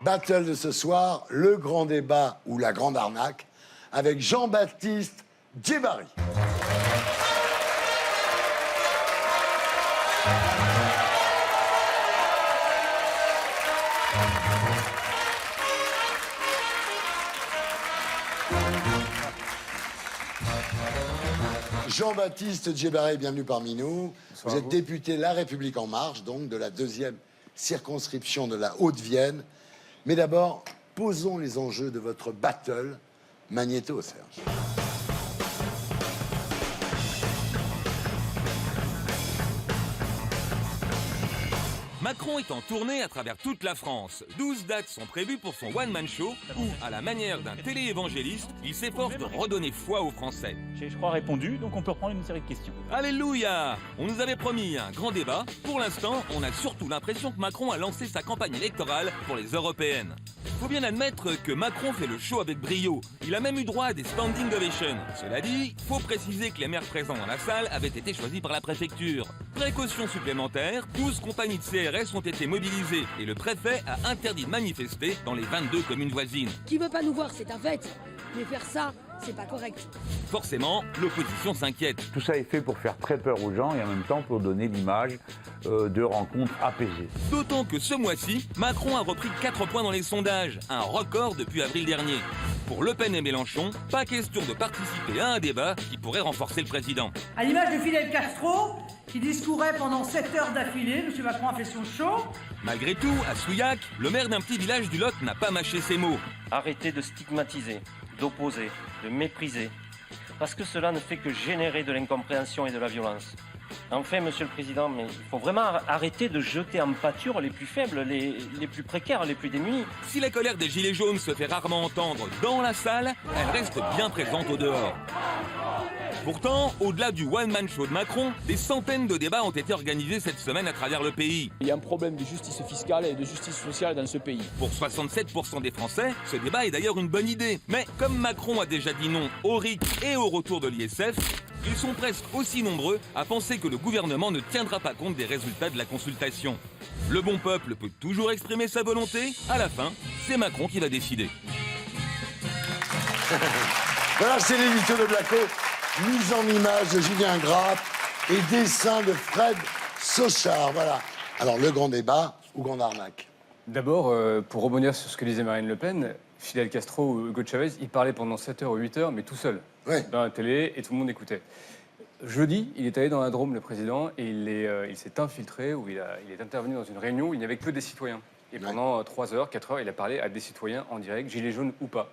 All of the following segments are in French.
Battle de ce soir, le grand débat ou la grande arnaque avec Jean-Baptiste Djebari. Jean-Baptiste Djebari, bienvenue parmi nous. Vous êtes député La République En Marche, donc de la 2e circonscription de la Haute-Vienne. Mais d'abord, posons les enjeux de votre battle. Magnéto, Serge. Macron est en tournée à travers toute la France. 12 dates sont prévues pour son one-man show où, à la manière d'un télé-évangéliste, il s'efforce de redonner foi aux Français. J'ai, je crois, répondu, donc on peut reprendre une série de questions. Alléluia! On nous avait promis un grand débat. Pour l'instant, on a surtout l'impression que Macron a lancé sa campagne électorale pour les européennes. Faut bien admettre que Macron fait le show avec brio. Il a même eu droit à des standing ovations. Cela dit, faut préciser que les maires présents dans la salle avaient été choisis par la préfecture. Précaution supplémentaire, 12 compagnies de CRS ont été mobilisées et le préfet a interdit de manifester dans les 22 communes voisines. Qui veut pas nous voir, c'est un fait. Mais faire ça, c'est pas correct. Forcément, l'opposition s'inquiète. Tout ça est fait pour faire très peur aux gens et en même temps pour donner l'image de rencontres apaisées. D'autant que ce mois-ci, Macron a repris 4 points dans les sondages, un record depuis avril dernier. Pour Le Pen et Mélenchon, pas question de participer à un débat qui pourrait renforcer le président. À l'image de Fidel Castro, qui discourait pendant 7 heures d'affilée, M. Macron a fait son show. Malgré tout, à Souillac, le maire d'un petit village du Lot n'a pas mâché ses mots. Arrêtez de stigmatiser, d'opposer, de mépriser, parce que cela ne fait que générer de l'incompréhension et de la violence. Enfin, Monsieur le Président, mais il faut vraiment arrêter de jeter en pâture les plus faibles, les plus précaires, les plus démunis. Si la colère des Gilets jaunes se fait rarement entendre dans la salle, elle reste bien présente au dehors. Pourtant, au-delà du one-man show de Macron, des centaines de débats ont été organisés cette semaine à travers le pays. Il y a un problème de justice fiscale et de justice sociale dans ce pays. Pour 67% des Français, ce débat est d'ailleurs une bonne idée. Mais comme Macron a déjà dit non au RIC et au retour de l'ISF, ils sont presque aussi nombreux à penser que le gouvernement ne tiendra pas compte des résultats de la consultation. Le bon peuple peut toujours exprimer sa volonté. À la fin, c'est Macron qui va décider. Voilà, c'est l'édito de Blacko. Mise en image de Julien Grappe et dessin de Fred Sauchard. Voilà. Alors, le grand débat ou grande arnaque? D'abord, pour rebondir sur ce que disait Marine Le Pen, Fidel Castro ou Hugo Chavez, il parlait pendant 7 heures ou 8 heures, mais tout seul, dans la télé, et tout le monde écoutait. Jeudi, il est allé dans la Drôme, le président, et il s'est infiltré, ou il est intervenu dans une réunion où il n'y avait que des citoyens. Et pendant 3 heures, 4 heures, il a parlé à des citoyens en direct, gilets jaunes ou pas.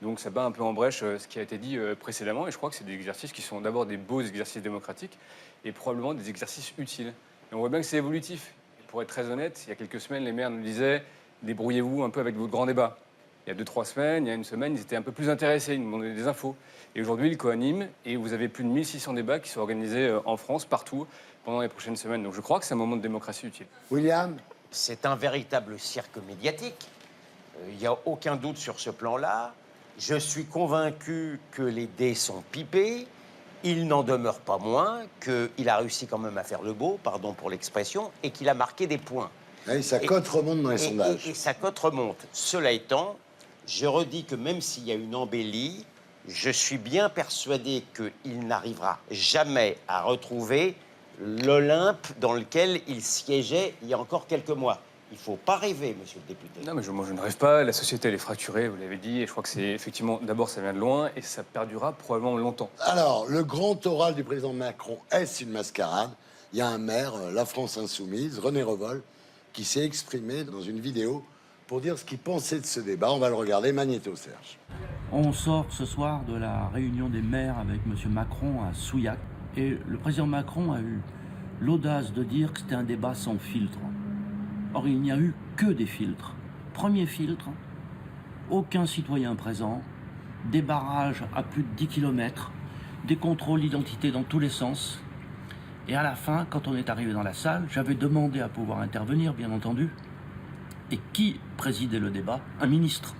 Donc ça bat un peu en brèche ce qui a été dit précédemment, et je crois que c'est des exercices qui sont d'abord des beaux exercices démocratiques, et probablement des exercices utiles. Et on voit bien que c'est évolutif. Et pour être très honnête, il y a quelques semaines, les maires nous disaient « débrouillez-vous un peu avec votre grand débat ». Il y a 2-3 semaines, il y a une semaine, ils étaient un peu plus intéressés, ils nous demandaient des infos. Et aujourd'hui, ils co-animent, et vous avez plus de 1600 débats qui sont organisés en France, partout, pendant les prochaines semaines. Donc je crois que c'est un moment de démocratie utile. William? C'est un véritable cirque médiatique. Il n'y a aucun doute sur ce plan-là. Je suis convaincu que les dés sont pipés. Il n'en demeure pas moins qu'il a réussi quand même à faire le beau, pardon pour l'expression, et qu'il a marqué des points. Oui, sa cote remonte dans les sondages. Et sa cote remonte. Cela étant, je redis que même s'il y a une embellie, je suis bien persuadé qu'il n'arrivera jamais à retrouver l'Olympe dans lequel il siégeait il y a encore quelques mois. Il ne faut pas rêver, monsieur le député. Non, mais moi, je ne rêve pas. La société, elle est fracturée, vous l'avez dit. Et je crois que c'est effectivement, d'abord, ça vient de loin et ça perdurera probablement longtemps. Alors, le grand oral du président Macron, est-ce une mascarade? Il y a un maire, La France Insoumise, René Revol, qui s'est exprimé dans une vidéo pour dire ce qu'il pensait de ce débat. On va le regarder. Magnéto, Serge. On sort ce soir de la réunion des maires avec M. Macron à Souillac. Et le président Macron a eu l'audace de dire que c'était un débat sans filtre. Or, il n'y a eu que des filtres. Premier filtre, aucun citoyen présent, des barrages à plus de 10 km, des contrôles d'identité dans tous les sens. Et à la fin, quand on est arrivé dans la salle, j'avais demandé à pouvoir intervenir, bien entendu. Et qui présidait le débat? Un ministre.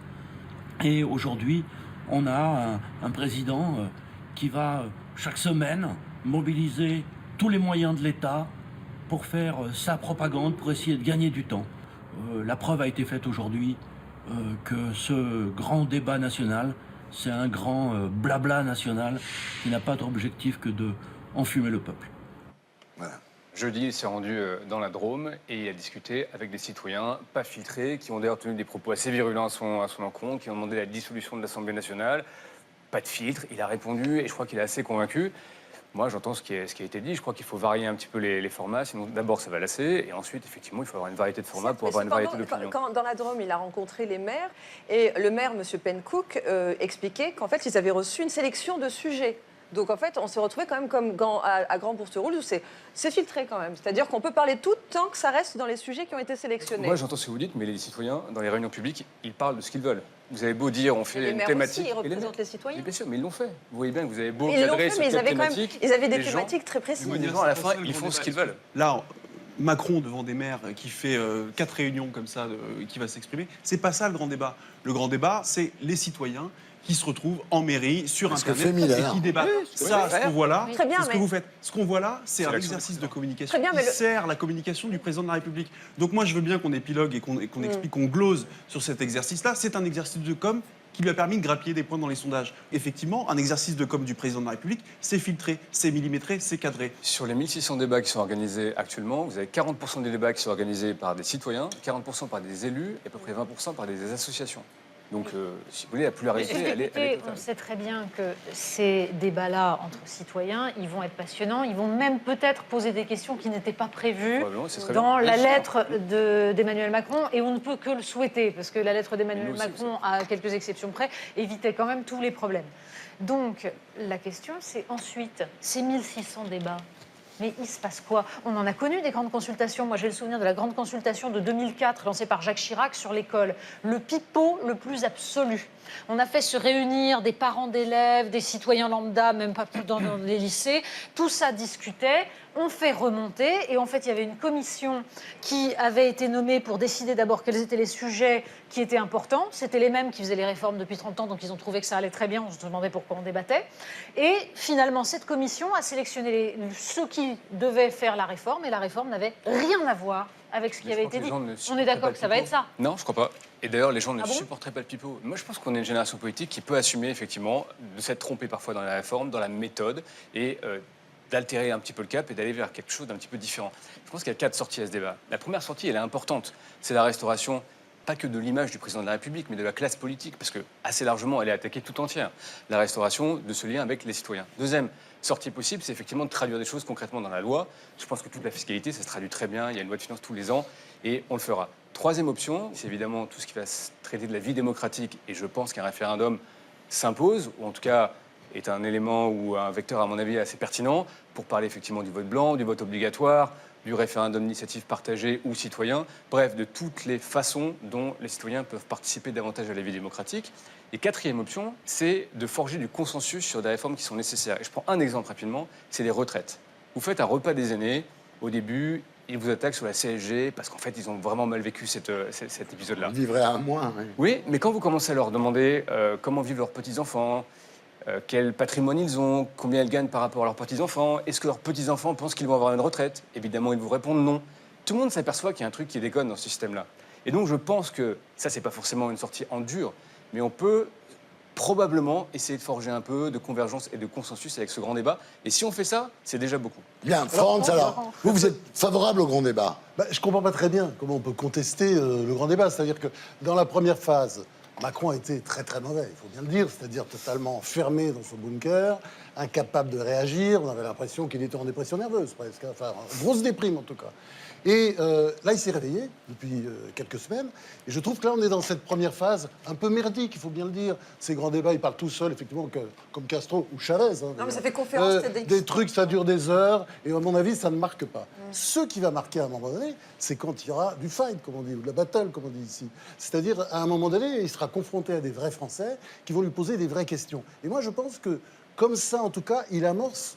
Et aujourd'hui, on a un président qui va, chaque semaine, mobiliser tous les moyens de l'État pour faire sa propagande, pour essayer de gagner du temps. La preuve a été faite aujourd'hui. que ce grand débat national, c'est un grand blabla national qui n'a pas d'autre objectif que de enfumer le peuple. Voilà. Jeudi, il s'est rendu dans la Drôme et il a discuté avec des citoyens pas filtrés, qui ont d'ailleurs tenu des propos assez virulents à son encontre, qui ont demandé la dissolution de l'Assemblée nationale. Pas de filtre, il a répondu et je crois qu'il est assez convaincu. Moi, j'entends ce qui a été dit. Je crois qu'il faut varier un petit peu les formats, sinon d'abord ça va lasser et ensuite, effectivement, il faut avoir une variété de formats pour avoir une variété d'opinions. Quand dans la Drôme, il a rencontré les maires et le maire, M. Pencook, expliquait qu'en fait, ils avaient reçu une sélection de sujets. Donc en fait, on s'est retrouvé quand même comme à Grand Bourserouge où c'est filtré quand même. C'est-à-dire qu'on peut parler tout tant que ça reste dans les sujets qui ont été sélectionnés. Moi, j'entends ce que vous dites, mais les citoyens, dans les réunions publiques, ils parlent de ce qu'ils veulent. Vous avez beau dire, on fait une thématique. Aussi, ils représentent les citoyens. Bien sûr, mais ils l'ont fait. Vous voyez bien que vous avez beau cadrer sur quelle thématique. Ils avaient des thématiques très précises. Les gens, à la fin, ils font ce qu'ils veulent. Là, Macron devant des maires qui fait 4 réunions comme ça, qui va s'exprimer, c'est pas ça le grand débat. Le grand débat, c'est les citoyens qui se retrouvent en mairie, sur Internet, et qui débattent. Ça, ce qu'on voit là, c'est ce que vous faites. Ce qu'on voit là, c'est un exercice de communication qui sert la communication du président de la République. Donc moi, je veux bien qu'on épilogue et qu'on explique, qu'on glose sur cet exercice-là. C'est un exercice de com qui lui a permis de grappiller des points dans les sondages. Effectivement, un exercice de com du président de la République, c'est filtré, c'est millimétré, c'est cadré. Sur les 1600 débats qui sont organisés actuellement, vous avez 40% des débats qui sont organisés par des citoyens, 40% par des élus et à peu près 20% par des associations. Donc, si vous voulez, la pluralité, elle est totale. On sait très bien que ces débats-là entre citoyens, ils vont être passionnants. Ils vont même peut-être poser des questions qui n'étaient pas prévues dans la lettre d'Emmanuel Macron. Et on ne peut que le souhaiter, parce que la lettre d'Emmanuel Macron, à quelques exceptions près, évitait quand même tous les problèmes. Donc, la question, c'est ensuite, ces 1600 débats, mais il se passe quoi? On en a connu des grandes consultations. Moi, j'ai le souvenir de la grande consultation de 2004 lancée par Jacques Chirac sur l'école. Le pipeau le plus absolu. On a fait se réunir des parents d'élèves, des citoyens lambda, même pas plus dans les lycées. Tout ça discutait. On fait remonter. Et en fait, il y avait une commission qui avait été nommée pour décider d'abord quels étaient les sujets qui étaient importants. C'était les mêmes qui faisaient les réformes depuis 30 ans, donc ils ont trouvé que ça allait très bien. On se demandait pourquoi on débattait. Et finalement, cette commission a sélectionné ceux qui devaient faire la réforme. Et la réforme n'avait rien à voir avec ce qui avait été dit. On est d'accord que ça va être ça? Non, je crois pas. Et d'ailleurs, les gens ne supporteraient pas le pipeau. Moi, je pense qu'on est une génération politique qui peut assumer, effectivement, de s'être trompé parfois dans la réforme, dans la méthode, et d'altérer un petit peu le cap et d'aller vers quelque chose d'un petit peu différent. Je pense qu'il y a 4 sorties à ce débat. La première sortie, elle est importante. C'est la restauration, pas que de l'image du président de la République, mais de la classe politique, parce que assez largement, elle est attaquée tout entière. La restauration de ce lien avec les citoyens. Deuxième sortie possible, c'est effectivement de traduire des choses concrètement dans la loi. Je pense que toute la fiscalité, ça se traduit très bien. Il y a une loi de finances tous les ans et on le fera. Troisième option, c'est évidemment tout ce qui va traiter de la vie démocratique. Et je pense qu'un référendum s'impose, ou en tout cas est un élément ou un vecteur, à mon avis, assez pertinent pour parler effectivement du vote blanc, du vote obligatoire, du référendum d'initiative partagée ou citoyen, bref, de toutes les façons dont les citoyens peuvent participer davantage à la vie démocratique. Et quatrième option, c'est de forger du consensus sur des réformes qui sont nécessaires. Et je prends un exemple rapidement, c'est les retraites. Vous faites un repas des aînés, au début, ils vous attaquent sur la CSG parce qu'en fait, ils ont vraiment mal vécu cet épisode-là. Ils vivraient à moins. Oui, mais quand vous commencez à leur demander comment vivent leurs petits-enfants, quel patrimoine ils ont, combien ils gagnent par rapport à leurs petits-enfants, est-ce que leurs petits-enfants pensent qu'ils vont avoir une retraite? Évidemment, ils vous répondent non. Tout le monde s'aperçoit qu'il y a un truc qui déconne dans ce système-là. Et donc, je pense que ça, c'est pas forcément une sortie en dur, mais on peut probablement essayer de forger un peu de convergence et de consensus avec ce grand débat. Et si on fait ça, c'est déjà beaucoup. Bien, Franz, alors, vous êtes favorable au grand débat? Je ne comprends pas très bien comment on peut contester le grand débat. C'est-à-dire que dans la première phase, Macron a été très très mauvais, il faut bien le dire, c'est-à-dire totalement fermé dans son bunker, incapable de réagir. On avait l'impression qu'il était en dépression nerveuse presque, enfin, grosse déprime en tout cas. Et là, il s'est réveillé depuis quelques semaines. Et je trouve que là, on est dans cette première phase un peu merdique, il faut bien le dire. Ces grands débats, ils parlent tout seuls, effectivement, comme Castro ou Chavez. Non, mais ça fait conférence. Des trucs, ça dure des heures. Et à mon avis, ça ne marque pas. Ce qui va marquer à un moment donné, c'est quand il y aura du fight, comme on dit, ou de la battle, comme on dit ici. C'est-à-dire, à un moment donné, il sera confronté à des vrais Français qui vont lui poser des vraies questions. Et moi, je pense que, comme ça, en tout cas, il amorce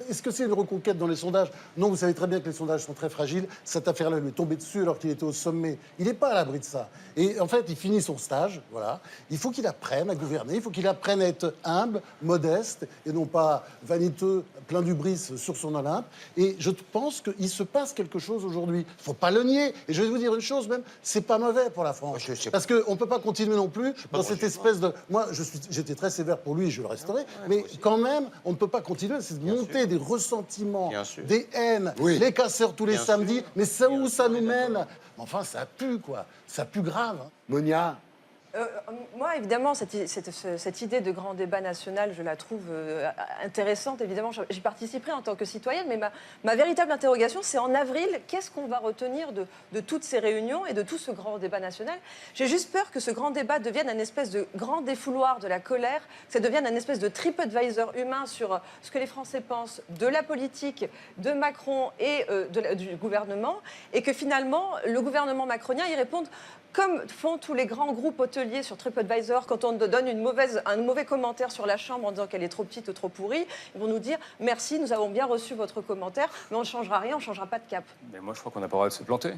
est-ce que c'est une reconquête dans les sondages? Non, vous savez très bien que les sondages sont très fragiles. Cette affaire-là lui est tombée dessus alors qu'il était au sommet. Il n'est pas à l'abri de ça. Et en fait, il finit son stage, voilà. Il faut qu'il apprenne à gouverner, il faut qu'il apprenne à être humble, modeste, et non pas vaniteux, plein d'hubris sur son Olympe. Et je pense qu'il se passe quelque chose aujourd'hui. Il ne faut pas le nier. Et je vais vous dire une chose même, c'est pas mauvais pour la France. Parce qu'on ne peut pas continuer non plus dans cette espèce de... Moi, j'étais très sévère pour lui, je le resterai. Mais quand même, on ne peut pas continuer. C'est de monter des ressentiments, des haines, les casseurs tous les samedis. Mais ça, où ça nous mène? Enfin, ça pue, quoi. Ça pue grave. Hein. Monia? Moi, évidemment, cette idée de grand débat national, je la trouve intéressante. Évidemment, j'y participerai en tant que citoyenne, mais ma véritable interrogation, c'est en avril, qu'est-ce qu'on va retenir de toutes ces réunions et de tout ce grand débat national? J'ai juste peur que ce grand débat devienne un espèce de grand défouloir de la colère, que ça devienne un espèce de TripAdvisor humain sur ce que les Français pensent de la politique, de Macron et du gouvernement, et que finalement, le gouvernement macronien y réponde comme font tous les grands groupes hôteliers sur TripAdvisor, quand on donne un mauvais commentaire sur la chambre en disant qu'elle est trop petite ou trop pourrie, ils vont nous dire « Merci, nous avons bien reçu votre commentaire, mais on ne changera rien, on ne changera pas de cap. » Mais moi, je crois qu'on n'a pas le droit de se planter.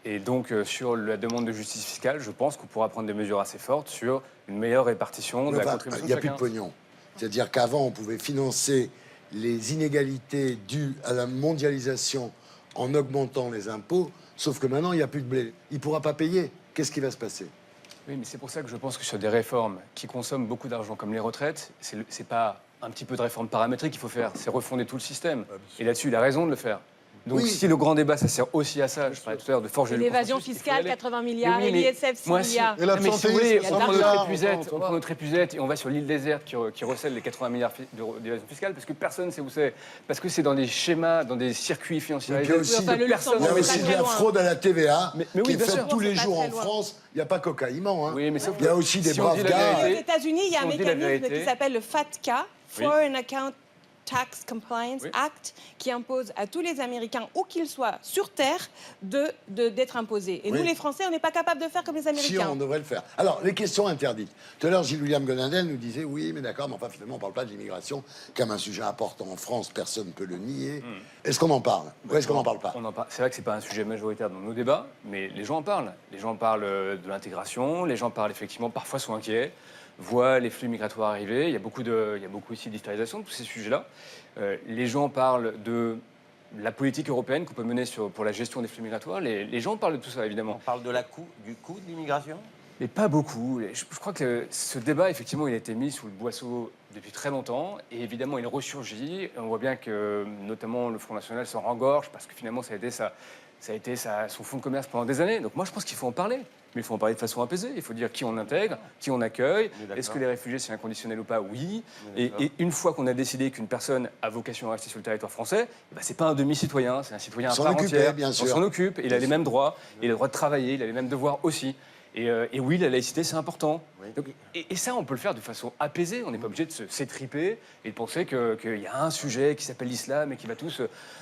Et donc, sur la demande de justice fiscale, je pense qu'on pourra prendre des mesures assez fortes sur une meilleure répartition de la contribution. Il n'y a plus de pognon. C'est-à-dire qu'avant, on pouvait financer les inégalités dues à la mondialisation en augmentant les impôts, sauf que maintenant, il n'y a plus de blé. Il ne pourra pas payer. Qu'est-ce qui va se passer? Oui, mais c'est pour ça que je pense que sur des réformes qui consomment beaucoup d'argent comme les retraites, c'est pas un petit peu de réforme paramétrique qu'il faut faire, c'est refonder tout le système. Et là-dessus, il a raison de le faire. Donc si le grand débat, ça sert aussi à ça, je parlais tout à l'heure de forger le l'évasion fiscale, 80 milliards, et l'ISF, 6 milliards. Et la mais si vous voulez, on prend notre épuisette, épuisette et on va sur l'île déserte qui recèle les 80 milliards d'évasion fiscale parce que personne ne sait où c'est. Parce que c'est dans des schémas, dans des circuits financiers. Il y a aussi de la fraude à la TVA qui est faite tous les jours en France. Il n'y a pas cocaïnement. Hein. Oui, mais il y a aussi des braves gars. Aux États-Unis, il y a un mécanisme qui s'appelle le FATCA, Foreign Account Tax Compliance Act, qui impose à tous les Américains, où qu'ils soient sur Terre, d'être imposés. Et nous, les Français, on n'est pas capables de faire comme les Américains. Si, on devrait le faire. Alors, les questions interdites. Tout à l'heure, Gilles-William Gonadel nous disait, oui, mais d'accord, mais enfin, finalement, on ne parle pas de l'immigration comme un sujet important en France, personne ne peut le nier. Est-ce qu'on en parle? Ou est-ce qu'on n'en parle pas? C'est vrai que ce n'est pas un sujet majoritaire dans nos débats, mais les gens en parlent. Les gens parlent de l'intégration, les gens parlent effectivement, parfois sont inquiets, voient les flux migratoires arriver. Il y a beaucoup aussi d'hystérisation de tous ces sujets-là. Les gens parlent de la politique européenne qu'on peut mener pour la gestion des flux migratoires. Les gens parlent de tout ça, évidemment. On parle du coût de l'immigration? Mais pas beaucoup. Je crois que ce débat, effectivement, il a été mis sous le boisseau depuis très longtemps. Et évidemment, il ressurgit. On voit bien que, notamment, le Front National s'en rengorge parce que, finalement, ça a été son fonds de commerce pendant des années. Donc moi, je pense qu'il faut en parler. Mais il faut en parler de façon apaisée. Il faut dire qui on intègre, qui on accueille. Est-ce que les réfugiés, c'est inconditionnel ou pas? Oui. Et une fois qu'on a décidé qu'une personne a vocation à rester sur le territoire français, c'est pas un demi-citoyen, c'est un citoyen à part entière. Bien sûr. On s'en occupe. Il a les mêmes droits. Il a le droit de travailler. Il a les mêmes devoirs aussi. Et oui, la laïcité, c'est important. Donc, et ça, on peut le faire de façon apaisée. On n'est pas obligé de s'étriper et de penser qu'il y a un sujet qui s'appelle l'islam et qui va tous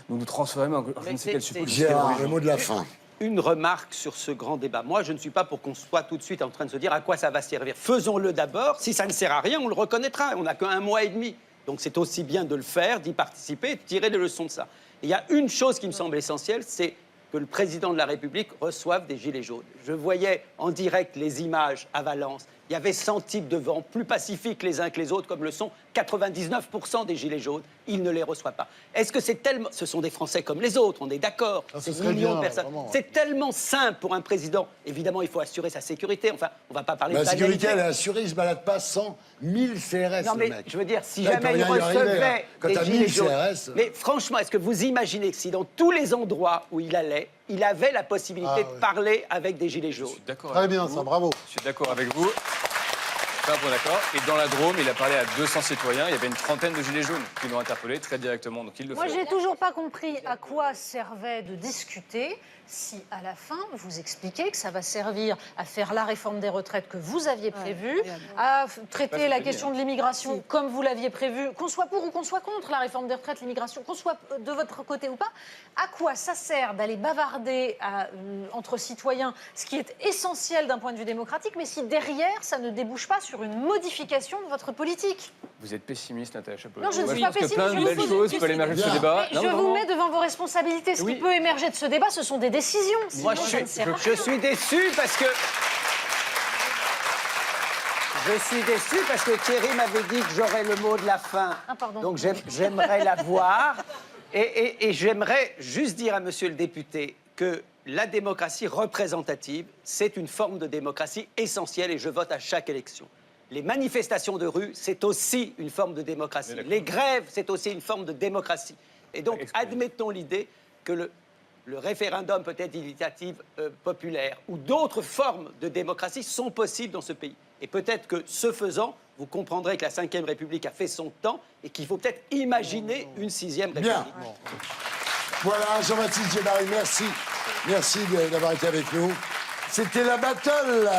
nous transformer en je ne sais quel support. Gérard, le mot de la fin. Une remarque sur ce grand débat. Moi, je ne suis pas pour qu'on soit tout de suite en train de se dire à quoi ça va servir. Faisons-le d'abord. Si ça ne sert à rien, on le reconnaîtra. On n'a qu'un mois et demi. Donc c'est aussi bien de le faire, d'y participer et de tirer des leçons de ça. Et il y a une chose qui me semble essentielle, c'est que le président de la République reçoive des gilets jaunes. Je voyais en direct les images à Valence. Il y avait 100 types de vents plus pacifiques les uns que les autres, comme le sont 99% des gilets jaunes. Il ne les reçoit pas. Est-ce que c'est tellement... Ce sont des Français comme les autres, on est d'accord. C'est millions de personnes. C'est tellement simple pour un président. Évidemment, il faut assurer sa sécurité. Enfin, on ne va pas parler de la sécurité, elle est assurée. Il ne se balade pas sans 1000 CRS, non, mais le mec. Je veux dire, si là, jamais il recevait des gilets jaunes... Mais CRS, franchement, est-ce que vous imaginez que si dans tous les endroits où il allait, il avait la possibilité de parler avec des gilets jaunes? Je suis d'accord. Très bien, ça, bravo. Je suis d'accord avec vous. D'accord. Et dans la Drôme, il a parlé à 200 citoyens. Il y avait une trentaine de gilets jaunes qui l'ont interpellé très directement. Donc il le fait. Moi, j'ai toujours pas compris à quoi servait de discuter si, à la fin, vous expliquez que ça va servir à faire la réforme des retraites que vous aviez prévue, à traiter la question de l'immigration comme vous l'aviez prévu, qu'on soit pour ou qu'on soit contre la réforme des retraites, l'immigration, qu'on soit de votre côté ou pas. À quoi ça sert d'aller bavarder entre citoyens, ce qui est essentiel d'un point de vue démocratique, mais si derrière, ça ne débouche pas sur sur une modification de votre politique. Vous êtes pessimiste, Natacha Polony. Non, je ne suis pas pense que pessimiste. plein de belles choses peuvent émerger de ce débat. Je vous mets devant vos responsabilités. Ce qui peut émerger de ce débat, ce sont des décisions. Moi, je suis déçu parce que... Je suis déçu parce que Thierry m'avait dit que j'aurais le mot de la fin. Ah, pardon. Donc j'aimerais l'avoir. Et j'aimerais juste dire à monsieur le député que la démocratie représentative, c'est une forme de démocratie essentielle et je vote à chaque élection. Les manifestations de rue, c'est aussi une forme de démocratie. Les grèves, c'est aussi une forme de démocratie. Et donc, admettons l'idée que le référendum peut-être d'initiative populaire ou d'autres formes de démocratie sont possibles dans ce pays. Et peut-être que, ce faisant, vous comprendrez que la Ve République a fait son temps et qu'il faut peut-être imaginer une 6e République. Bien. Voilà, Jean-Baptiste Djebbari, merci. Merci d'avoir été avec nous. C'était la battle.